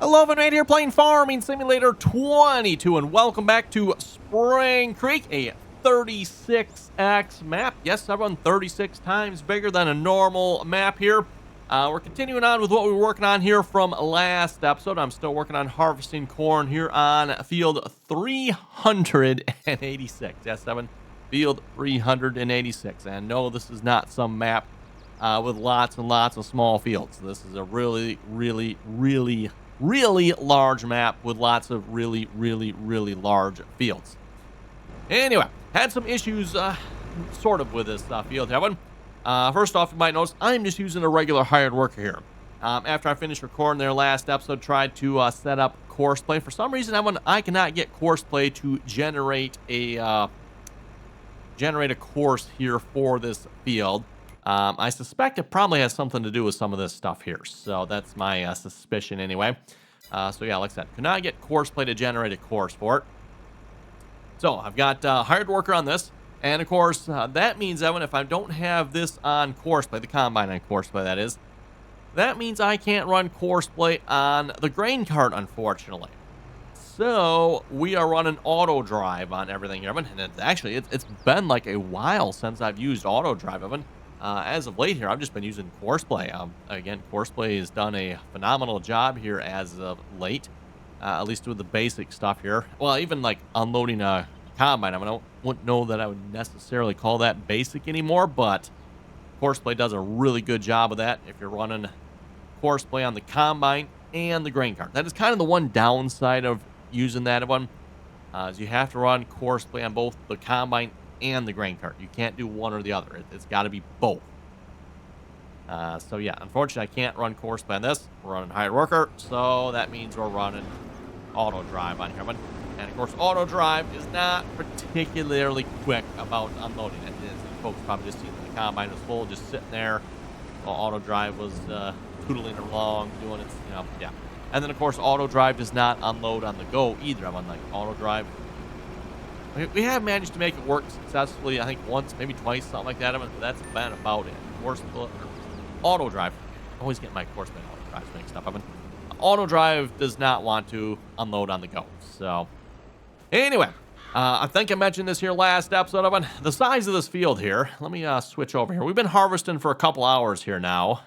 Hello, everyone, here playing Farming Simulator 22, and welcome back to Spring Creek, a 36x map. Yes, everyone, 36 times bigger than a normal map here. We're continuing on with what we were working on here from last episode. I'm still working on harvesting corn here on field 386. Yes, Evan, field 386. And no, this is not some map with lots and lots of small fields. This is a really large map with lots of really large fields. Anyway, had some issues sort of with this field, Evan. First off, you might notice I'm just using a regular hired worker here. After I finished recording their last episode, tried to set up course play. For some reason, Evan, I cannot get course play to generate a course here for this field. I suspect it probably has something to do with some of this stuff here. So that's my suspicion anyway. So yeah, like I said, could not get course play to generate a course for it. So I've got hired worker on this. And of course, that means, Evan, if I don't have this on course play, the combine on course play, that is, that means I can't run course play on the grain cart, unfortunately. So we are running auto drive on everything here, Evan. And it's been like a while since I've used auto drive, Evan. As of late here, I've just been using courseplay. Again, courseplay has done a phenomenal job here as of late, at least with the basic stuff here. Well, even like unloading a combine, I wouldn't know that I would necessarily call that basic anymore, but courseplay does a really good job of that if you're running courseplay on the combine and the grain cart. That is kind of the one downside of using that one, is you have to run courseplay on both the combine and the grain cart. You can't do one or the other. It's got to be both. So yeah, unfortunately, I can't run course play on this. We're running hired worker, so that means we're running auto drive on here. And of course, auto drive is not particularly quick about unloading it. Folks probably just seen the combine was full, just sitting there while auto drive was tootling along, doing its, yeah. And then of course, auto drive does not unload on the go either. I'm on like auto drive. We have managed to make it work successfully, I think once, maybe twice, something like that. But that's been about it. Auto drive. Always get my course play auto drive mixed up. Auto drive does not want to unload on the go. So, anyway, I think I mentioned this here last episode. The size of this field here. Let me switch over here. We've been harvesting for a couple hours here now.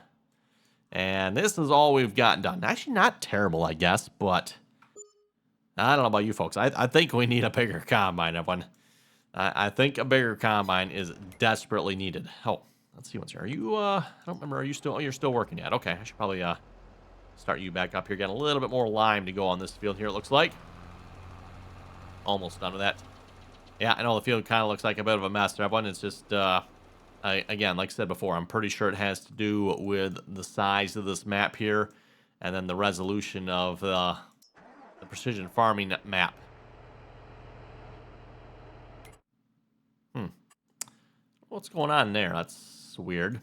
And this is all we've gotten done. Actually, not terrible, I guess, but I don't know about you folks. I think we need a bigger combine, everyone. I think a bigger combine is desperately needed. Oh, let's see what's here. Are you, I don't remember. Are you still, oh, you're still working yet. Okay, I should probably start you back up here. Get a little bit more lime to go on this field here, it looks like. Almost done with that. Yeah, I know the field kind of looks like a bit of a mess, everyone. It's just, again, like I said before, I'm pretty sure it has to do with the size of this map here and then the resolution of the precision farming map. What's going on there? That's weird.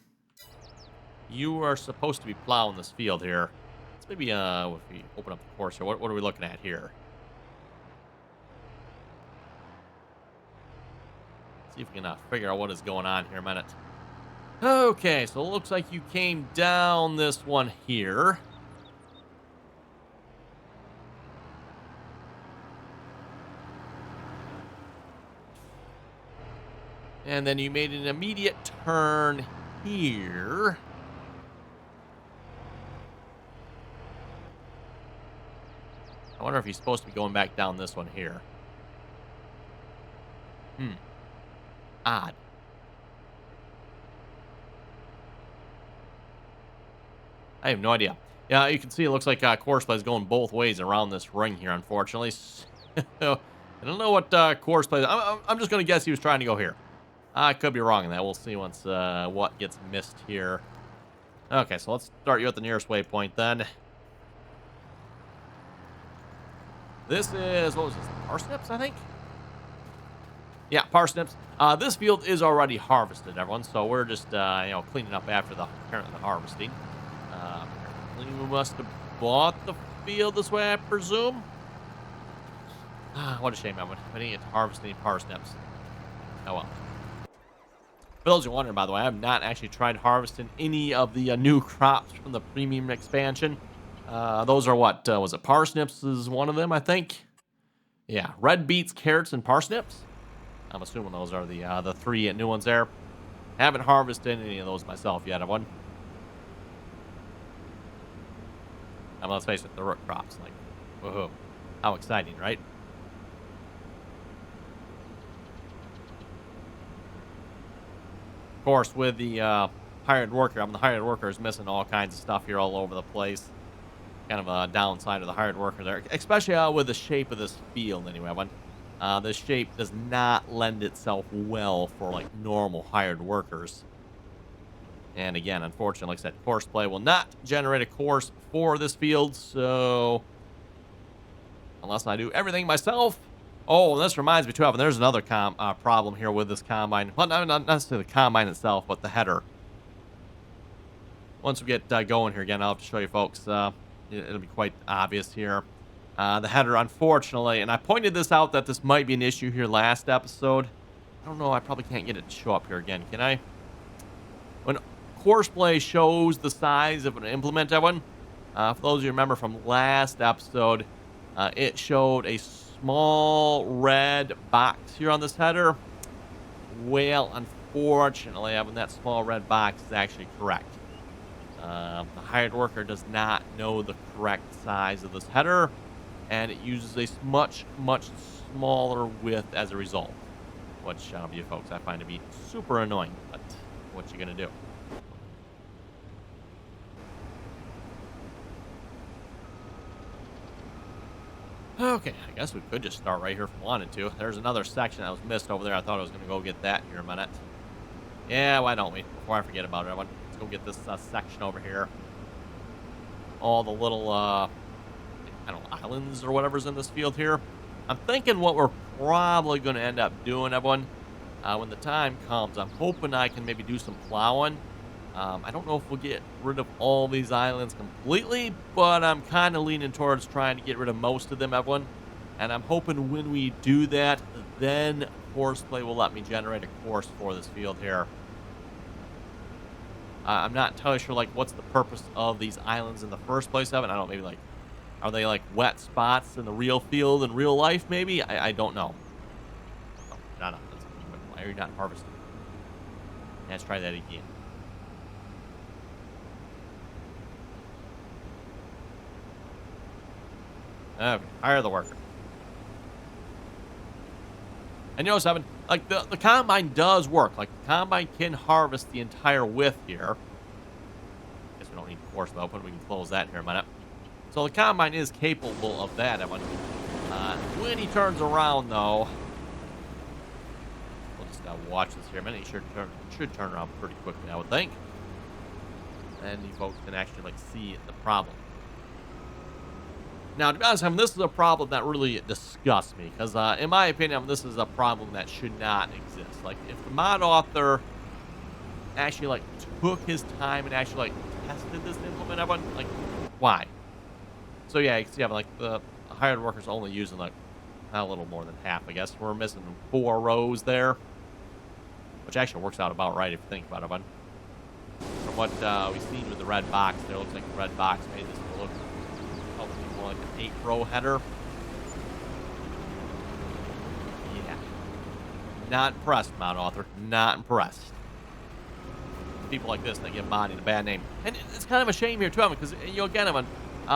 You are supposed to be plowing this field here. Let's maybe if we open up the course here, what are we looking at here? See if we can figure out what is going on here in a minute. Okay, so it looks like you came down this one here. And then you made an immediate turn here. I wonder if he's supposed to be going back down this one here. Odd. I have no idea. Yeah, you can see it looks like course play is going both ways around this ring here, unfortunately. I don't know what course play. I'm just going to guess he was trying to go here. I could be wrong in that. We'll see once what gets missed here. Okay, so let's start you at the nearest waypoint then. This is, what was this, parsnips, I think? Yeah, parsnips. This field is already harvested, everyone, so we're just, cleaning up after the harvesting. We must have bought the field this way, I presume. What a shame, everyone. We didn't get to harvest any parsnips. Oh well. For those who are wondering, by the way, I have not actually tried harvesting any of the new crops from the premium expansion. Those are what, was it parsnips is one of them, I think? Yeah, red beets, carrots, and parsnips. I'm assuming those are the three new ones there. Haven't harvested any of those myself yet, one. Let's face it, the root crops. Like, woohoo. How exciting, right? Of course, with the hired worker, the hired worker is missing all kinds of stuff here all over the place. Kind of a downside of the hired worker there, especially with the shape of this field anyway. This shape does not lend itself well for like normal hired workers. And again, unfortunately, like I said, course play will not generate a course for this field, so unless I do everything myself. Oh, this reminds me too of, and there's another problem here with this combine. Well, not necessarily the combine itself, but the header. Once we get going here again, I'll have to show you folks. It'll be quite obvious here. The header, unfortunately, and I pointed this out that this might be an issue here last episode. I don't know. I probably can't get it to show up here again. Can I? When Courseplay shows the size of an implement, everyone, for those of you who remember from last episode, it showed a small red box here on this header. Well, unfortunately, Evan, that small red box is actually correct. The hired worker does not know the correct size of this header, and it uses a much smaller width as a result, which, you folks, I find to be super annoying, but what you gonna do? Okay, I guess we could just start right here if we wanted to. There's another section that was missed over there. I thought I was going to go get that here in a minute. Yeah, why don't we? Before I forget about it, let's go get this section over here. All the little, I don't know, islands or whatever's in this field here. I'm thinking what we're probably going to end up doing, everyone, when the time comes, I'm hoping I can maybe do some plowing. I don't know if we'll get rid of all these islands completely, but I'm kind of leaning towards trying to get rid of most of them, everyone. And I'm hoping when we do that, then Courseplay will let me generate a course for this field here. I'm not entirely sure, like, what's the purpose of these islands in the first place, Evan. I don't know, maybe, like, are they, like, wet spots in the real field in real life, maybe? I don't know. Oh, not up. Why are you not harvesting? Let's try that again. Okay, hire the worker. And you know something? Like, the combine does work. Like, the combine can harvest the entire width here. Guess we don't need course open. We can close that in here in a minute. So the combine is capable of that. When he turns around, though, we'll just watch this here a minute. He should turn around pretty quickly, I would think. And you folks can actually, like, see the problem. Now, to be honest, this is a problem that really disgusts me, because in my opinion, this is a problem that should not exist. Like, if the mod author actually, like, took his time and actually, like, tested this implement, everyone, like, why? So, yeah, you can see, like, the hired worker's only using, like, a little more than half, I guess. We're missing 4 rows there, which actually works out about right if you think about it, bud. From what we've seen with the red box there, looks like the red box made this look probably more like an 8-row header. Yeah. Not impressed, mod author. Not impressed. People like this, they give modding a bad name. And it's kind of a shame here, too, because, you know, again,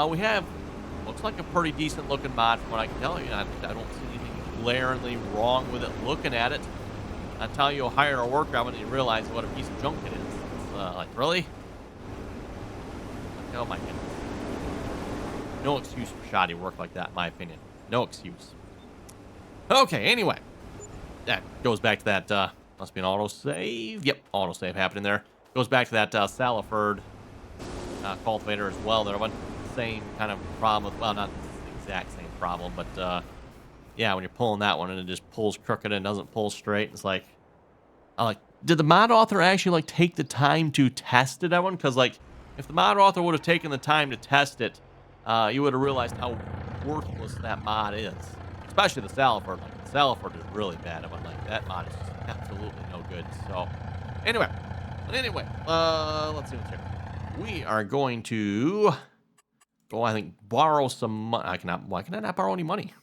we have, looks like a pretty decent looking mod from what I can tell you. I don't see anything glaringly wrong with it looking at it. Until you hire a worker, I'm going to realize what a piece of junk it is. It's like, really? Oh, my goodness. No excuse for shoddy work like that, in my opinion. No excuse. Okay, anyway. That goes back to that, must be an autosave. Yep, autosave happening there. Goes back to that Saliford cultivator as well. There was same kind of problem with, well, not the exact same problem, but yeah, when you're pulling that one and it just pulls crooked and doesn't pull straight, it's like, did the mod author actually, like, take the time to test it, everyone? Because, like, if the mod author would have taken the time to test it, you would have realized how worthless that mod is. Especially the Saliford. Like, the Saliford is really bad. Like, that mod is just absolutely no good. So, anyway, let's see what's here. We are going to go, I think, borrow some money. Why can I not borrow any money?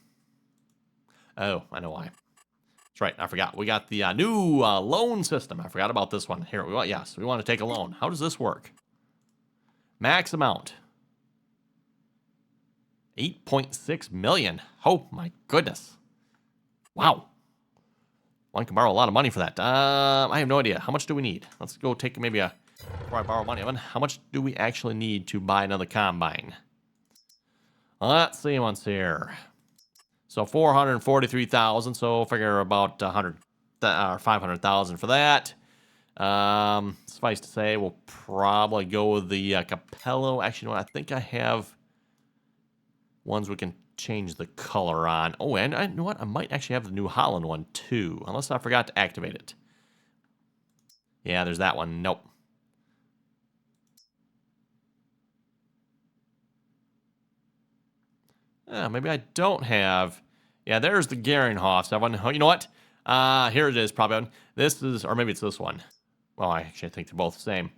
Oh, I know why. That's right. I forgot. We got the new loan system. I forgot about this one. Here, we want to take a loan. How does this work? Max amount. 8.6 million. Oh, my goodness. Wow. One can borrow a lot of money for that. I have no idea. How much do we need? Let's go take maybe before I borrow money. How much do we actually need to buy another combine? Let's see once here. So 443,000. So figure about 500,000 for that. Suffice to say, we'll probably go with the Capello. Actually, you know what? I think I have ones we can change the color on. Oh, and you know what? I might actually have the New Holland one too, unless I forgot to activate it. Yeah, there's that one. Nope. Maybe I don't have. Yeah, there's the Garinghoffs. You know what? Here it is, probably. This is, or maybe it's this one. Well, I actually think they're both the same.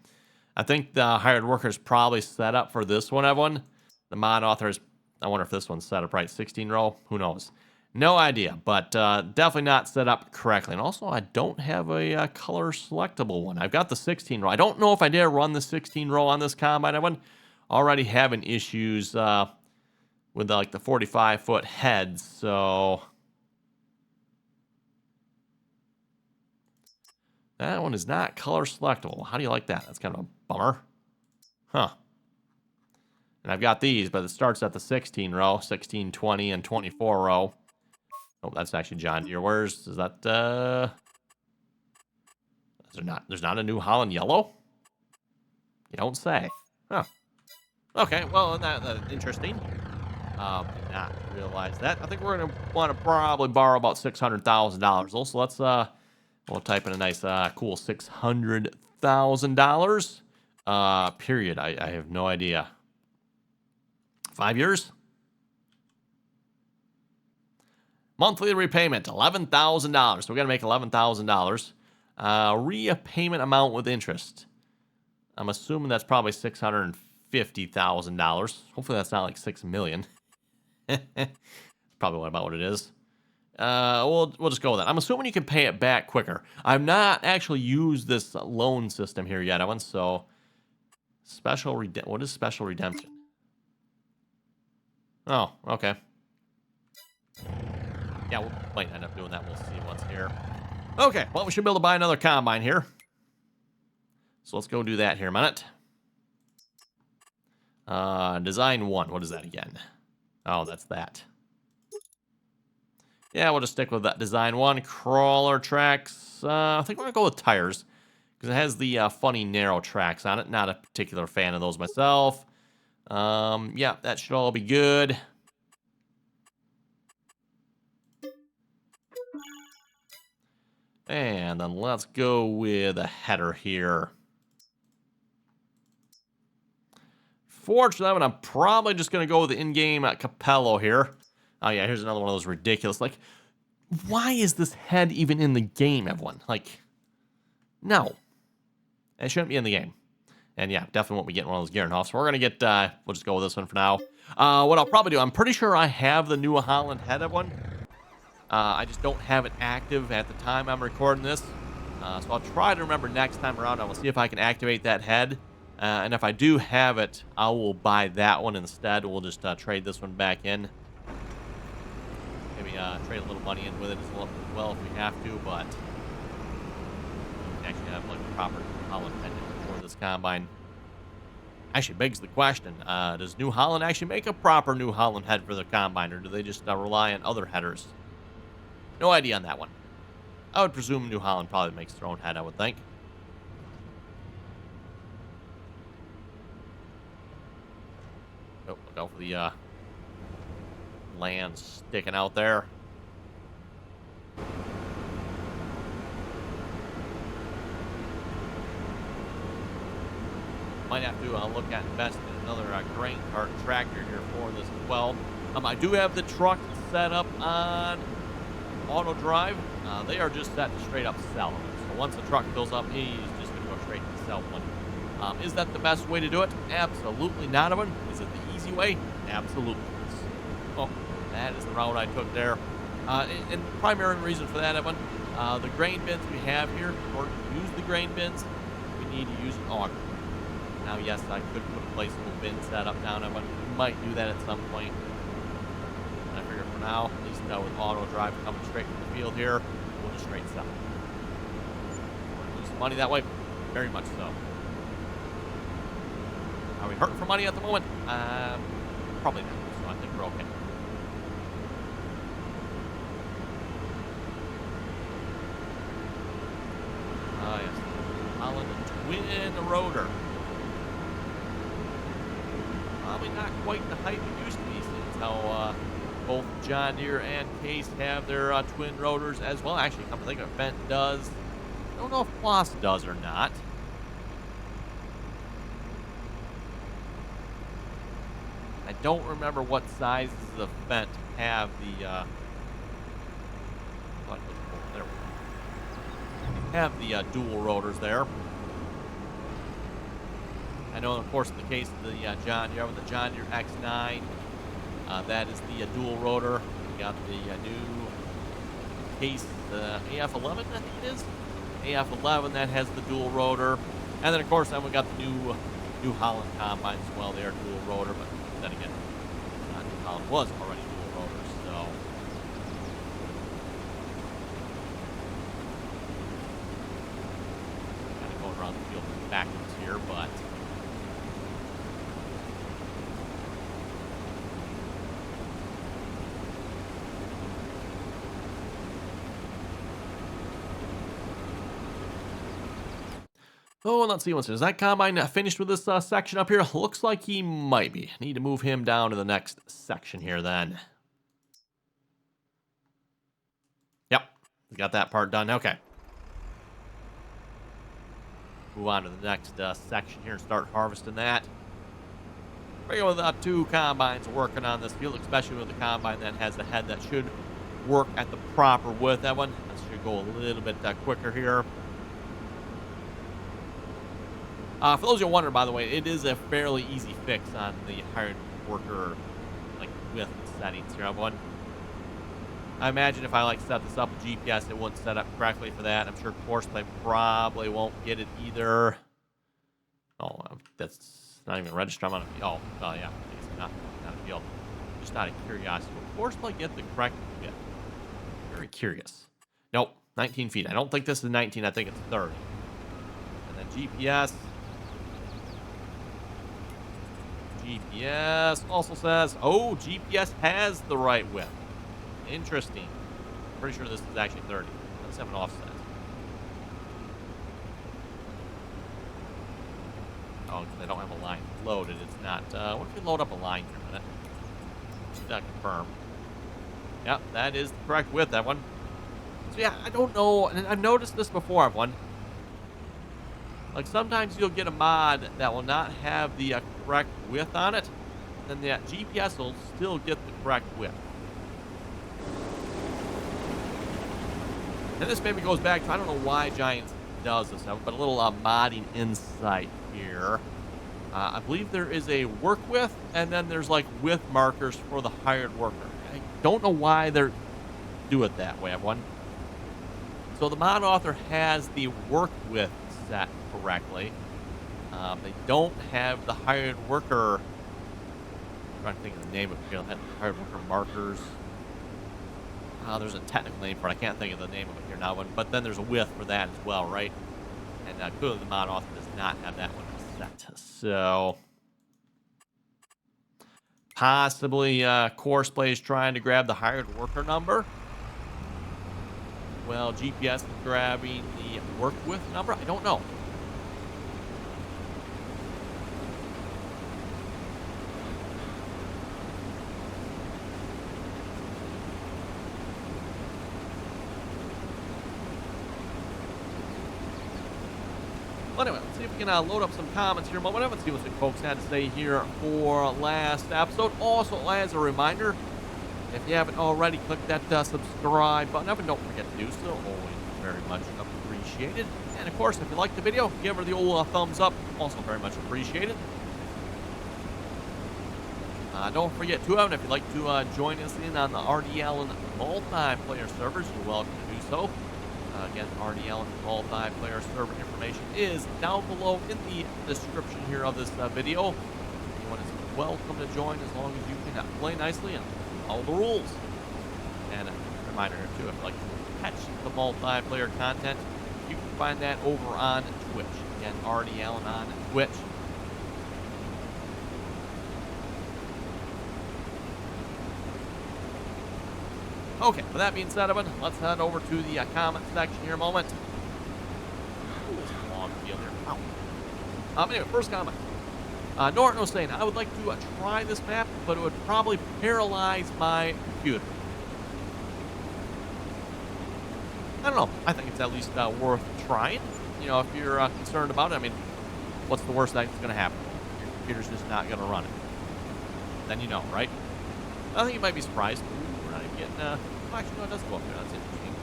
I think the hired worker is probably set up for this one, everyone. The mod author is, I wonder if this one's set up right. 16 row? Who knows? No idea, but definitely not set up correctly. And also, I don't have a color selectable one. I've got the 16 row. I don't know if I dare run the 16 row on this combine. I've been already having issues with like the 45-foot heads, so that one is not color selectable. How do you like that? That's kind of a bummer. Huh. And I've got these, but it starts at the 16 row, 16, 20, and 24 row. Oh, that's actually John Deere. Is that, there's not a New Holland yellow? You don't say. Huh. Okay, well, that's interesting. Did not realize that. I think we're going to want to probably borrow about $600,000. Also, let's, we'll type in a nice, cool $600,000. Period. I have no idea. 5 years? Monthly repayment, $11,000. So we're going to make $11,000. Repayment amount with interest. I'm assuming that's probably $650,000. Hopefully that's not like $6 million. Probably about what it is. We'll just go with that. I'm assuming you can pay it back quicker. I've not actually used this loan system here yet, Evan. So what is special redemption? Oh, okay. Yeah, we might end up doing that. We'll see what's here. Okay, well, we should be able to buy another combine here. So let's go do that here a minute. Design 1. What is that again? Oh, that's that. Yeah, we'll just stick with that design 1. Crawler tracks. I think we're going to go with tires, because it has the funny narrow tracks on it. Not a particular fan of those myself. Yeah, that should all be good. And then let's go with a header here. Fortunately, I'm probably just going to go with the in-game Capello here. Oh, yeah, here's another one of those ridiculous. Like, why is this head even in the game, everyone? Like, no. It shouldn't be in the game. And, yeah, definitely won't be getting one of those Garinghoffs. So we're going to get, we'll just go with this one for now. What I'll probably do, I'm pretty sure I have the New Holland head, everyone. I just don't have it active at the time I'm recording this. So I'll try to remember next time around. I will see if I can activate that head. And if I do have it, I will buy that one instead. We'll just trade this one back in. Maybe trade a little money in with it as well if we have to, but we actually have like a proper Holland head for this combine. Actually begs the question, does New Holland actually make a proper New Holland head for the combine, or do they just rely on other headers? No idea on that one. I would presume New Holland probably makes their own head, I would think. Oh, look out for the land sticking out there. Might have to look at investing in another grain cart tractor here for this as well. I do have the truck set up on auto drive. They are just set to straight up sell. So once the truck fills up, he's just going to go straight to sell one. Is that the best way to do it? Absolutely not, of it. Is it the easy way? Absolutely. Oh, that is the route I took there. And primary reason for that, Evan, the grain bins we have here, in order to use the grain bins, we need to use an auger. Now, yes, I could put a placeable bin setup down. I might do that at some point. And I figure for now, at least with auto drive coming straight from the field here, we'll just straight sell. Lose some money that way? Very much so. Are we hurting for money at the moment? Probably not. So I think we're okay. Oh, yes. Holland twin rotor. Probably not quite the height it used to be, since how both John Deere and Case have their twin rotors as well. Actually, come to think of it, Fendt does. I don't know if Floss does or not. I don't remember what sizes of Fendt have the there we go. Have the dual rotors there. I know, of course, in the case of the John Deere with the John Deere X9, that is the dual rotor. We got the new Case AF11, I think it is. AF11 that has the dual rotor, and then of course then we got the New Holland combines as well. They are dual rotor, but then again, New Holland was already dual rotor, so. Kind of going around the field backwards here, but. Oh, let's see. Is that combine finished with this section up here? Looks like he might be. Need to move him down to the next section here then. Yep, we got that part done. Okay. Move on to the next section here and start harvesting that. We're going with 2 combines working on this field, especially with the combine that has the head that should work at the proper width. That one should go a little bit quicker here. For those who wonder, by the way, it is a fairly easy fix on the hired worker width settings here. I imagine if I set this up with GPS, it wouldn't set up correctly for that. I'm sure Courseplay probably won't get it either. Oh, that's not even registered. I'm on a field. Oh, yeah, it's not a field. Just out of curiosity, will Courseplay get the correct width? Very curious. Nope, 19 feet. I don't think this is 19. I think it's 30. And then GPS. GPS also says, oh, GPS has the right width. Interesting. Pretty sure this is actually 30. Let's have an offset. Oh, because I don't have a line loaded. It's not. What if we load up a line here a minute? Just confirm. Yep, that is the correct width, that one. So yeah, I don't know. And I've noticed this before, everyone. Sometimes you'll get a mod that will not have the correct width on it, then the GPS will still get the correct width. And this maybe goes back to, I don't know why Giants does this, but a little modding insight here. I believe there is a work width, and then there's width markers for the hired worker. I don't know why they do it that way, everyone. So the mod author has the work width set correctly. They don't have the hired worker. I'm trying to think of the name of it. Hired worker markers. There's a technical name for it. I can't think of the name of it here now. But then there's a width for that as well, right? And clearly the mod author does not have that one set. So possibly Courseplay is trying to grab the hired worker number. Well, GPS is grabbing the work width number. I don't know. Well, anyway, let's see if we can load up some comments here. Let's see what the folks had to say here for last episode. Also, as a reminder, if you haven't already, click that subscribe button up, and don't forget to do so. Always very much appreciated. And of course, if you liked the video, give her the old thumbs up. Also very much appreciated. Don't forget to, Evan, if you'd like to join us in on the RDAllen multiplayer servers, you're welcome to do so. Again, RDAllen multiplayer server information is down below in the description here of this video. Anyone is welcome to join as long as you can play nicely and follow the rules. And a reminder here too, if you'd like to catch the multiplayer content, you can find that over on Twitch. Again, RDAllen on Twitch. Okay, with that being said, Evan, let's head over to the comment section here a moment. Ooh, it's a long field here. Ow. Anyway, first comment. Norton was saying, I would like to try this map, but it would probably paralyze my computer. I don't know. I think it's at least worth trying. You know, if you're concerned about it, I mean, what's the worst that's going to happen? Your computer's just not going to run it. Then you know, right? I think you might be surprised. Ooh, we're not even getting... actually, no, it does go up there. That's interesting.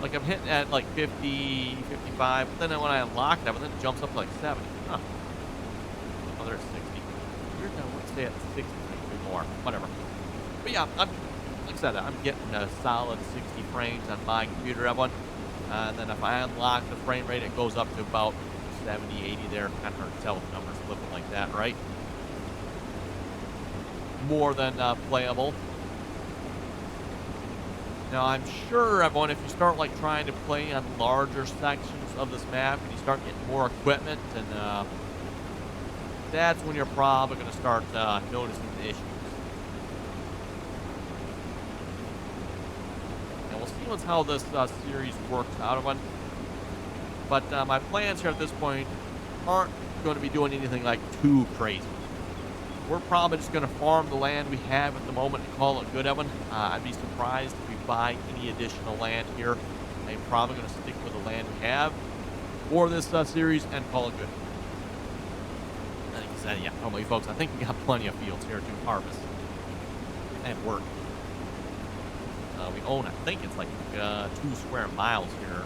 Like, I'm hitting at, like, 50, 55, but then when I unlock that, then it jumps up to, like, 70. Huh. Oh, there's 60. Weird that I would stay at 60 more. Whatever. But, yeah, like I said, I'm getting a solid 60 frames on my computer, everyone. And then if I unlock the frame rate, it goes up to about 70, 80 there. Kind of hard to tell with numbers flipping like that, right? More than playable. Now, I'm sure, everyone, if you start, like, trying to play on larger sections of this map and you start getting more equipment, and that's when you're probably going to start noticing the issues. And we'll see how this series works out, everyone. But my plans here at this point aren't going to be doing anything, like, too crazy. We're probably just going to farm the land we have at the moment and call it good, Evan. I'd be surprised if we buy any additional land here. I'm probably going to stick with the land we have for this series and call it good. Like I said, yeah, normally, folks, I think we got plenty of fields here to harvest and work. We own, I think it's like 2 square miles here.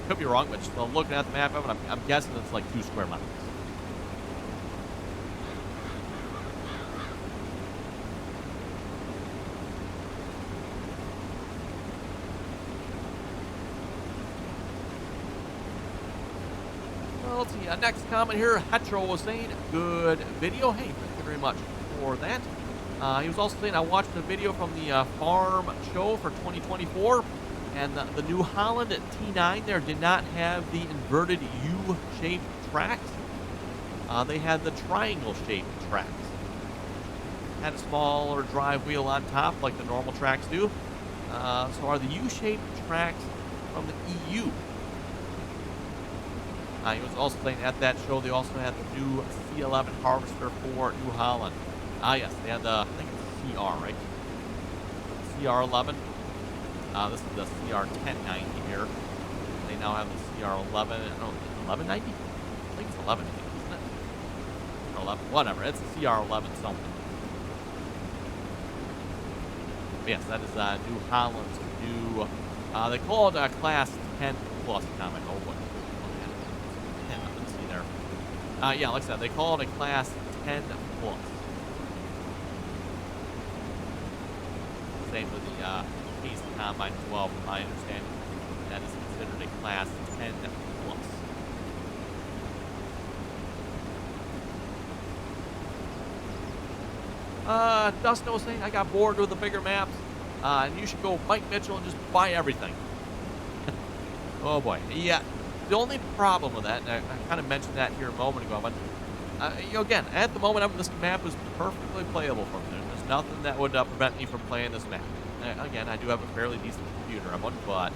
Could be wrong, but just looking at the map, Evan, I'm guessing it's like 2 square miles. Let's see, next comment here, Hetro was saying, good video. Hey, thank you very much for that. He was also saying, I watched the video from the farm show for 2024, and the New Holland T9 there did not have the inverted U-shaped tracks. They had the triangle-shaped tracks. Had a smaller drive wheel on top like the normal tracks do. So are the U-shaped tracks from the EU? He was also saying at that show they also had the new C11 harvester for New Holland. Yes, they had the, I think it's CR, right? CR11. This is the CR1090 here. They now have the CR11, 1190? I think it's 1190, isn't it? Or 11, whatever, it's a CR11 something. But yes, that is New Holland's new, they call it Class 10 Plus comic. Oh, boy. Yeah, like I said, they call it a Class 10 Plus. Same with the Case Combine as well, from my understanding. That is considered a Class 10 Plus. Dustin was saying, I got bored with the bigger maps, and you should go Mike Mitchell and just buy everything. Oh, boy. Yeah. The only problem with that, and I kind of mentioned that here a moment ago, but you know, again, at the moment, this map is perfectly playable for me. There's nothing that would prevent me from playing this map. Again, I do have a fairly decent computer, but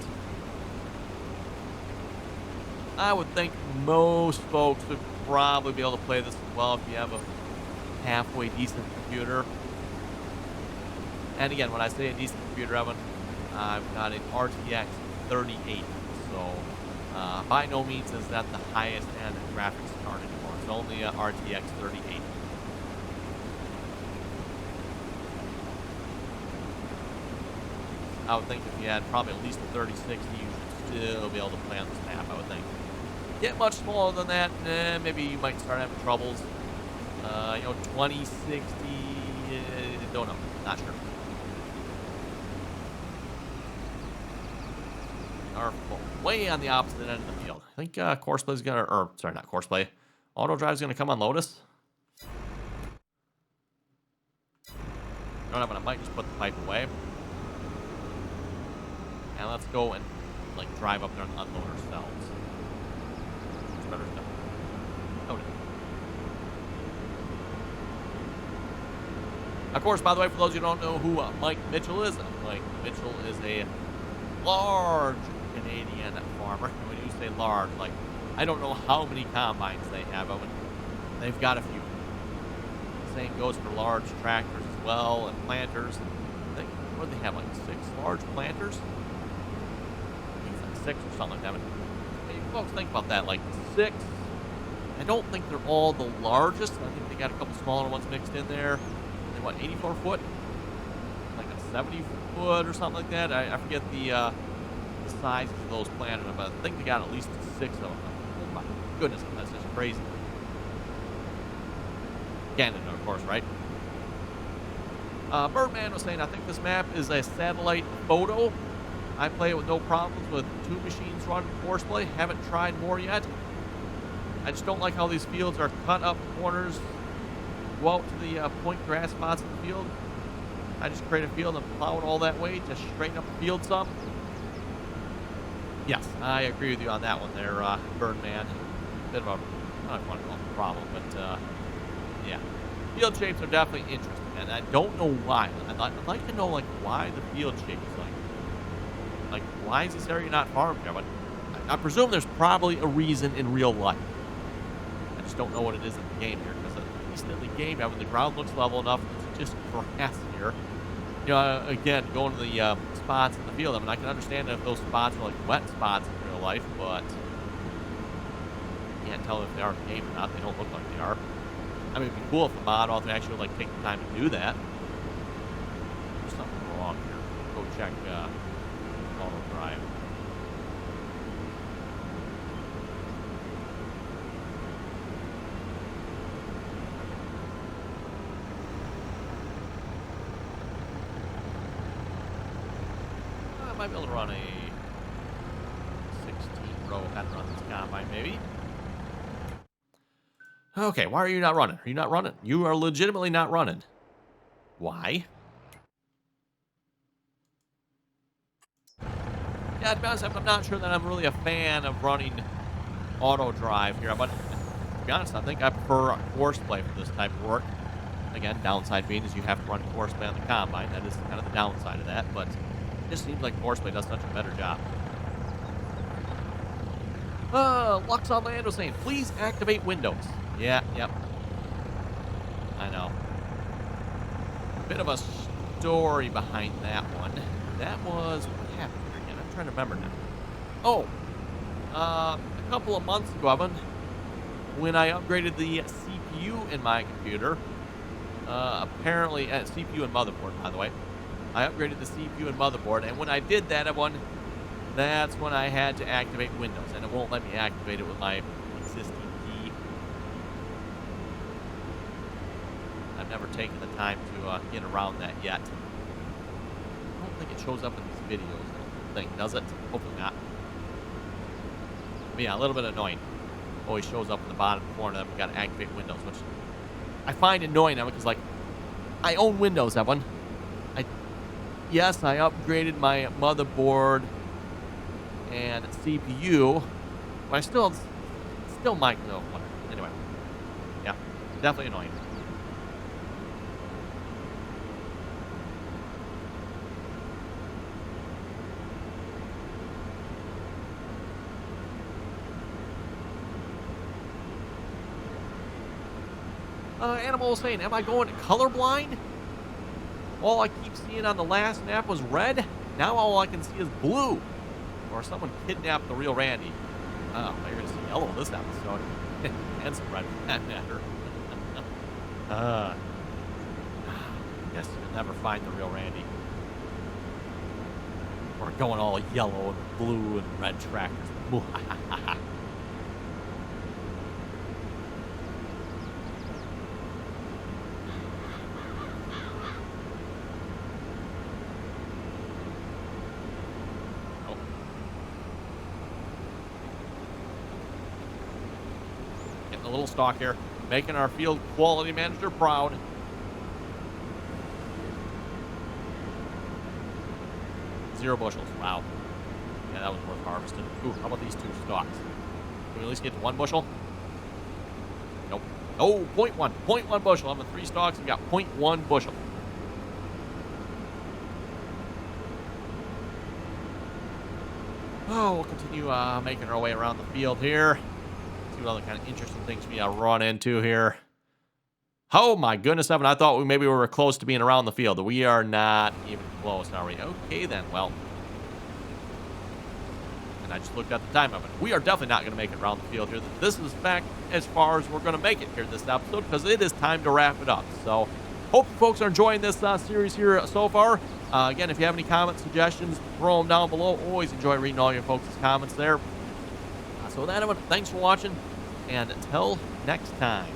I would think most folks would probably be able to play this as well if you have a halfway decent computer. And again, when I say a decent computer, Evan, I've got an RTX 3080, so by no means is that the highest end graphics card anymore. It's only a RTX 3080. I would think if you had probably at least a 3060, you should still be able to play on this map, I would think. Get much smaller than that, maybe you might start having troubles. 2060. Don't know. Not sure. Are way on the opposite end of the field. I think Coursplay's gonna, or sorry, not Courseplay. Auto Drive's gonna come on Lotus. You know what? I might just put the pipe away. And let's go and like drive up there and unload ourselves. It's better stuff. Noted. Of course, by the way, for those who don't know who Mike Mitchell is, Mike Mitchell is a large Canadian farmer. And when you say large, like, I don't know how many combines they have, but they've got a few. The same goes for large tractors as well, and planters. I think, what do they have, like 6 large planters? I think it's like 6 or something like that. But maybe folks think about that, like 6. I don't think they're all the largest. I think they got a couple smaller ones mixed in there. They're, what, 84 foot? Like a 70 foot or something like that. I forget the sizes of those planters, but I think they got at least 6 of them. Oh my goodness, that's just crazy. Canada, of course, right? Birdman was saying, I think this map is a satellite photo. I play it with no problems with 2 machines running Horseplay. Haven't tried more yet. I just don't like how these fields are cut up corners. Go out to the point grass spots in the field. I just create a field and plow it all that way to straighten up the field some. Yes, I agree with you on that one there, Birdman. Bit of a, I don't want to call it a problem, but yeah. Field shapes are definitely interesting, and I don't know why. I'd like to know, like, why the field shape is like, why is this area not farmed here? But I presume there's probably a reason in real life. I just don't know what it is in the game here, because at least in the game, when the ground looks level enough, it's just grass here. You know, again, going to the spots in the field, I mean, I can understand if those spots are like wet spots in real life, but you can't tell if they are in the game or not. They don't look like they are. I mean, it'd be cool if the mod author actually like take the time to do that. There's something wrong here. Go check auto drive. I might be able to run a 16-row head run this combine, maybe. Okay, why are you not running? Are you not running? You are legitimately not running. Why? Yeah, to be honest, I'm not sure that I'm really a fan of running auto drive here. But to be honest, I think I prefer Horseplay for this type of work. Again, downside being is you have to run Horseplay on the combine. That is kind of the downside of that, but it just seems like Horseplay does such a better job. Lux on Land was saying, please activate Windows. Yeah, yep. I know. A bit of a story behind that one. That was, what happened here again? I'm trying to remember now. Oh, a couple of months ago, Evan, when I upgraded the CPU in my computer, apparently, CPU and motherboard, by the way. I upgraded the CPU and motherboard, and when I did that, Evan, that's when I had to activate Windows, and it won't let me activate it with my existing key. I've never taken the time to get around that yet. I don't think it shows up in these videos, I don't think, does it? Hopefully not. But yeah, a little bit annoying. Always shows up in the bottom corner that we've got to activate Windows, which I find annoying now because, like, I own Windows, Evan. Yes, I upgraded my motherboard and CPU, but I still might know. Anyway, yeah, definitely annoying. Animal was saying, am I going colorblind? All I keep seeing on the last map was red. Now all I can see is blue. Or someone kidnapped the real Randy. Oh, you're going to see yellow this episode. And some red for that matter. Guess you'll never find the real Randy. We're going all yellow and blue and red tractors. a little stock here, making our field quality manager proud. Zero bushels. Wow. Yeah, that was worth harvesting. Ooh, how about these 2 stalks? Can we at least get to 1 bushel? Nope. Oh, 0.1. 0.1 bushel. On the 3 stalks, we got 0.1 bushel. Oh, we'll continue making our way around the field here. See what other kind of interesting things we run into here. Oh my goodness, Evan, I thought we were close to being around the field. We are not even close, are we? Okay then, well. And I just looked at the time of it. We are definitely not going to make it around the field here. This is back as far as we're going to make it here this episode, because it is time to wrap it up. So, hope you folks are enjoying this series here so far. Again, if you have any comments, suggestions, throw them down below. Always enjoy reading all your folks' comments there. So with that, everyone, thanks for watching, and until next time.